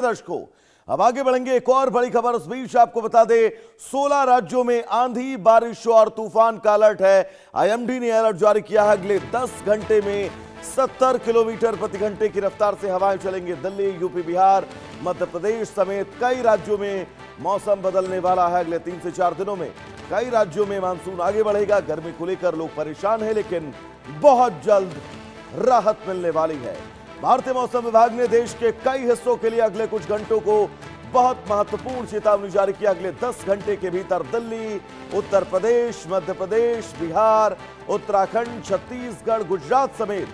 दर्शकों, अब आगे बढ़ेंगे। एक और बड़ी खबर उस बीच आपको बता दें, 16 राज्यों में आंधी, बारिश और तूफान का अलर्ट है। आईएमडी ने अलर्ट जारी किया है। अगले 10 घंटे में 70 किलोमीटर प्रति घंटे की रफ्तार से हवाएं चलेंगी। दिल्ली, यूपी, बिहार, मध्य प्रदेश समेत कई राज्यों में मौसम बदलने वाला है। अगले 3 से 4 दिनों में कई राज्यों में मानसून आगे बढ़ेगा। गर्मी को लेकर लोग परेशान हैं, लेकिन बहुत जल्द राहत मिलने वाली है। भारतीय मौसम विभाग ने देश के कई हिस्सों के लिए अगले कुछ घंटों को बहुत महत्वपूर्ण चेतावनी जारी की। अगले 10 घंटे के भीतर दिल्ली, उत्तर प्रदेश, मध्य प्रदेश, बिहार, उत्तराखंड, छत्तीसगढ़, गुजरात समेत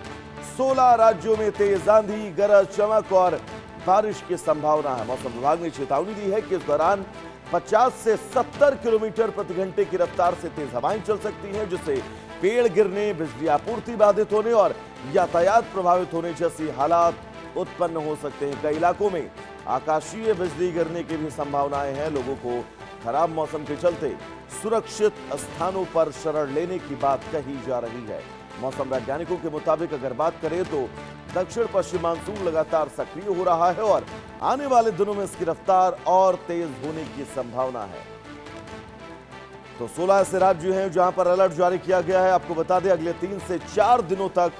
16 राज्यों में तेज आंधी, गरज, चमक और बारिश की संभावना है। मौसम विभाग ने चेतावनी दी है कि इस दौरान 50 से 70 किलोमीटर प्रति घंटे की रफ्तार से तेज हवाएं चल सकती हैं, जिससे पेड़ गिरने, बिजली आपूर्ति बाधित होने और यातायात प्रभावित होने जैसी हालात उत्पन्न हो सकते हैं। कई इलाकों में आकाशीय बिजली गिरने की भी संभावनाएं हैं। लोगों को खराब मौसम के चलते सुरक्षित स्थानों पर शरण लेने की बात कही जा रही है। मौसम वैज्ञानिकों के मुताबिक अगर बात करें तो दक्षिण पश्चिम मानसून लगातार सक्रिय हो रहा है और आने वाले दिनों में इसकी रफ्तार और तेज होने की संभावना है। तो 16 ऐसे राज्य हैं जहां पर अलर्ट जारी किया गया है। आपको बता दें, अगले 3 से 4 दिनों तक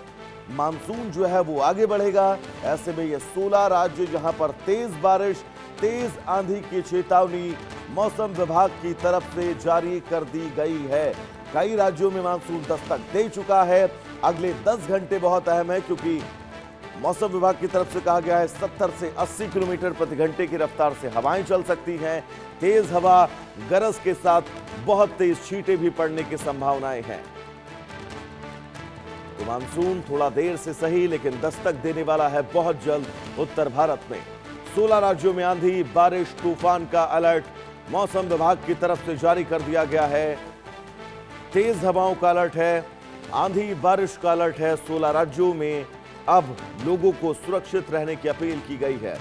मानसून जो है वो आगे बढ़ेगा। ऐसे में ये 16 राज्य जहां पर तेज बारिश, तेज आंधी की चेतावनी मौसम विभाग की तरफ से जारी कर दी गई है। कई राज्यों में मानसून दस्तक दे चुका है। अगले 10 घंटे बहुत अहम है, क्योंकि मौसम विभाग की तरफ से कहा गया है 70 से 80 किलोमीटर प्रति घंटे की रफ्तार से हवाएं चल सकती हैं। तेज हवा, गरज के साथ बहुत तेज छींटे भी पड़ने की संभावनाएं हैं। तो मानसून थोड़ा देर से सही, लेकिन दस्तक देने वाला है बहुत जल्द उत्तर भारत में। 16 राज्यों में आंधी, बारिश, तूफान का अलर्ट मौसम विभाग की तरफ से जारी कर दिया गया है। तेज हवाओं का अलर्ट है, आंधी, बारिश का अलर्ट है। 16 राज्यों में अब लोगों को सुरक्षित रहने की अपील की गई है।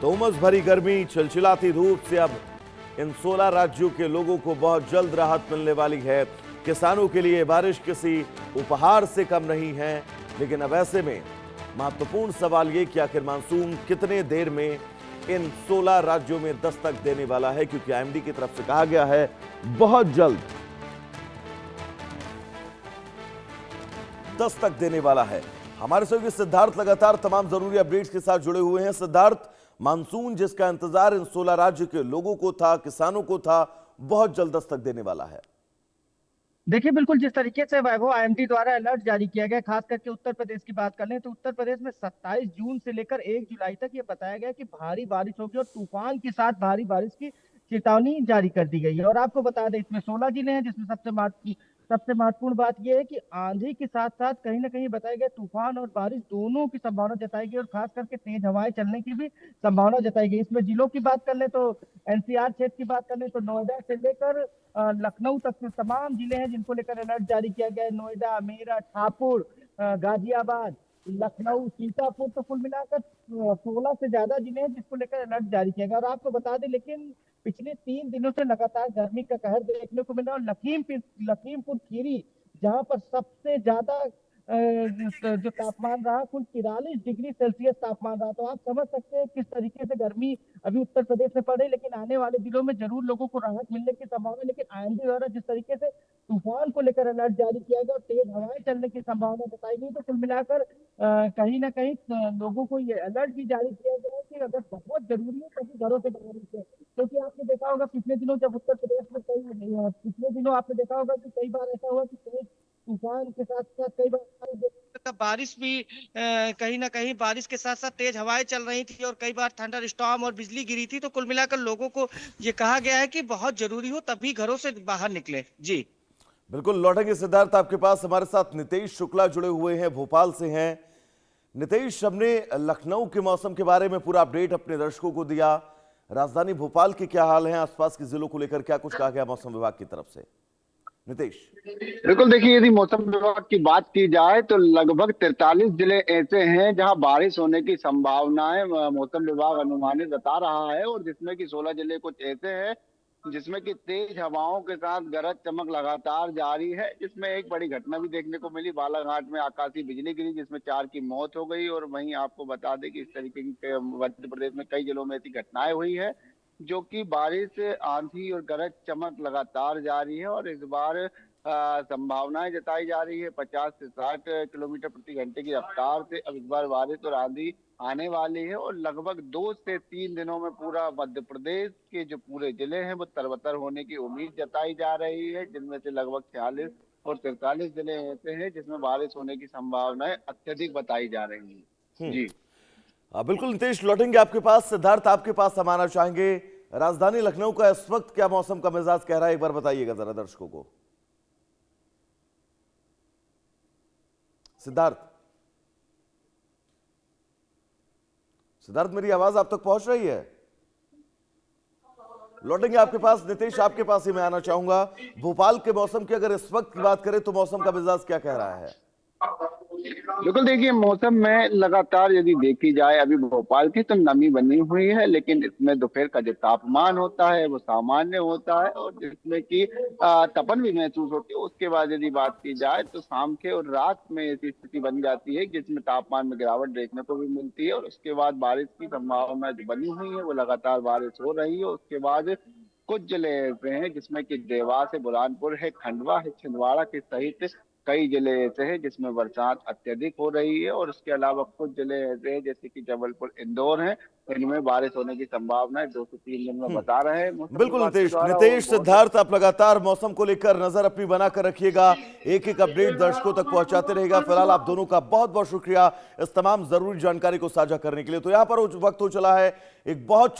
तो उमस भरी गर्मी, चिलचिलाती धूप से अब इन 16 राज्यों के लोगों को बहुत जल्द राहत मिलने वाली है। किसानों के लिए बारिश किसी उपहार से कम नहीं है, लेकिन अब ऐसे में महत्वपूर्ण सवाल ये कि आखिर मानसून कितने देर में इन 16 राज्यों में दस्तक देने वाला है, क्योंकि आईएमडी की तरफ से कहा गया है बहुत जल्द दस्तक देने वाला है। हमारे सहयोगी सिद्धार्थ लगातार तमाम जरूरी अपडेट्स के साथ जुड़े हुए हैं। सिद्धार्थ, मानसून जिसका इंतजार इन 16 राज्य के लोगों को था, किसानों को था, बहुत जल्द दस्तक देने वाला है। देखिए, बिल्कुल जिस तरीके से वैभव आईएमडी द्वारा अलर्ट जारी किया गया, खास करके उत्तर प्रदेश की बात कर लें तो उत्तर प्रदेश में 27 जून से लेकर 1 जुलाई तक ये बताया गया कि भारी बारिश होगी और तूफान के साथ भारी बारिश की चेतावनी जारी कर दी गई है। और आपको बता दें, इसमें 16 जिले हैं, जिसमें सबसे महत्वपूर्ण बात यह है कि आंधी के साथ साथ कहीं ना कहीं बताया गया तूफान और बारिश दोनों की संभावना जताई गई और खास करके तेज हवाएं चलने की भी संभावना जताई गई। इसमें जिलों की बात कर ले तो एनसीआर क्षेत्र की बात कर ले तो नोएडा से लेकर लखनऊ तक के तमाम जिले हैं जिनको लेकर अलर्ट जारी किया गया है। नोएडा, मेरठ, हापुड़, गाजियाबाद, लखनऊ, सीतापुर, तो कुल मिलाकर 16 से ज्यादा जिले हैं जिसको लेकर अलर्ट जारी किया गया। और आपको बता दें, लेकिन पिछले 3 दिनों से लगातार गर्मी का कहर देखने को मिल रहा है। और लखीमपुर खीरी, जहां पर सबसे ज्यादा जो तापमान रहा, कुल 43 डिग्री सेल्सियस तापमान रहा। तो आप समझ सकते हैं किस तरीके से गर्मी अभी उत्तर प्रदेश में पड़ रही है। लेकिन आने वाले दिनों में जरूर लोगों को राहत मिलने की संभावना है। लेकिन आईएमडी द्वारा जिस तरीके से तूफान को लेकर अलर्ट जारी किया गया और तेज हवाएं चलने की संभावना बताई गई, तो कुल मिलाकर कहीं ना कहीं लोगों को ये अलर्ट भी जारी किया गया है कि अगर बहुत जरूरी है तो घरों से बाहर निकले। क्योंकि आपने देखा होगा पिछले दिनों जब उत्तर प्रदेश में पिछले दिनों आपने देखा होगा कि कई बार ऐसा हुआ कि तेज तूफान के साथ साथ कई बार बारिश भी कहीं ना कहीं बारिश के साथ साथ तेज हवाएं चल रही थी और कई बार थंडर स्टॉर्म और बिजली गिरी थी। तो कुल मिलाकर लोगों को ये कहा गया है कि बहुत जरूरी हो तभी घरों से बाहर निकले। जी बिल्कुल, लौटेंगे सिद्धार्थ आपके पास। हमारे साथ नितेश शुक्ला जुड़े हुए हैं, भोपाल से हैं। नितेश, हमने लखनऊ के मौसम के बारे में पूरा अपडेट अपने दर्शकों को दिया। राजधानी भोपाल के क्या हाल है, आसपास के जिलों को लेकर क्या कुछ कहा गया मौसम विभाग की तरफ से? नितेश। बिल्कुल, देखिए, यदि मौसम विभाग की बात की जाए तो लगभग 43 जिले ऐसे हैं जहां बारिश होने की संभावनाएं मौसम विभाग अनुमानित बता रहा है, और जिसमें कि 16 जिले कुछ ऐसे हैं जिसमें कि तेज हवाओं के साथ गरज चमक लगातार जारी है, जिसमें एक बड़ी घटना भी देखने को मिली। बालाघाट में आकाशीय बिजली गिरी जिसमें 4 की मौत हो गई। और वहीं आपको बता दें कि इस तरीके की मध्य प्रदेश में कई जिलों में ऐसी घटनाएं हुई है, जो कि बारिश, आंधी और गरज चमक लगातार जारी है। और इस बार संभावनाएं जताई जा रही है 50 से 60 किलोमीटर प्रति घंटे की रफ्तार से अब इस बार बारिश और आंधी आने वाली है। और लगभग 2 से 3 दिनों में पूरा मध्य प्रदेश के जो पूरे जिले हैं वो तरबतर होने की उम्मीद जताई जा रही है, जिनमें से लगभग 46 और 43 जिले ऐसे हैं जिसमें बारिश होने की संभावनाएं अत्यधिक बताई जा रही है। जी बिल्कुल नितेश, लौटेंगे आपके पास। सिद्धार्थ, आपके पास हम आना चाहेंगे। राजधानी लखनऊ का इस वक्त क्या मौसम का मिजाज कह रहा है, एक बार बताइएगा जरा दर्शकों को। सिद्धार्थ, सिद्धार्थ मेरी आवाज आप तक पहुंच रही है? लौटेंगे आपके पास। नितेश, आपके पास ही मैं आना चाहूंगा। भोपाल के मौसम की अगर इस वक्त की बात करें तो मौसम का मिजाज क्या कह रहा है? बिल्कुल, देखिए मौसम में लगातार यदि देखी जाए, अभी भोपाल की तो नमी बनी हुई है, लेकिन इसमें दोपहर का जो तापमान होता है वो सामान्य होता है और जिसमें कि तपन भी महसूस होती है। उसके बाद यदि बात की जाए तो शाम के और रात में ऐसी स्थिति बन जाती है जिसमें तापमान में गिरावट देखने को भी मिलती है। और उसके बाद बारिश की संभावना जो बनी हुई है वो लगातार बारिश हो रही है। उसके बाद कुछ जिले ऐसे हैं जिसमें कि देवास है, बुरहानपुर है, खंडवा है, छिंदवाड़ा के सहित कई जिले ऐसे हैं जिसमें बरसात अत्यधिक हो रही है। और उसके अलावा कुछ जिले ऐसे हैं जैसे कि जबलपुर, इंदौर हैं, इनमें बारिश होने की संभावना है 2 से 3 दिन में बता रहे हैं मौसम बिल्कुल विभाग के नितेश, द्वारा। नितेश, सिद्धार्थ, आप लगातार मौसम को लेकर नजर अपनी बनाकर रखिएगा, एक एक अपडेट दर्शकों तक पहुंचाते रहेगा। फिलहाल आप दोनों का बहुत बहुत शुक्रिया इस तमाम जरूरी जानकारी को साझा करने के लिए। तो यहां पर वक्त हो चला है एक बहुत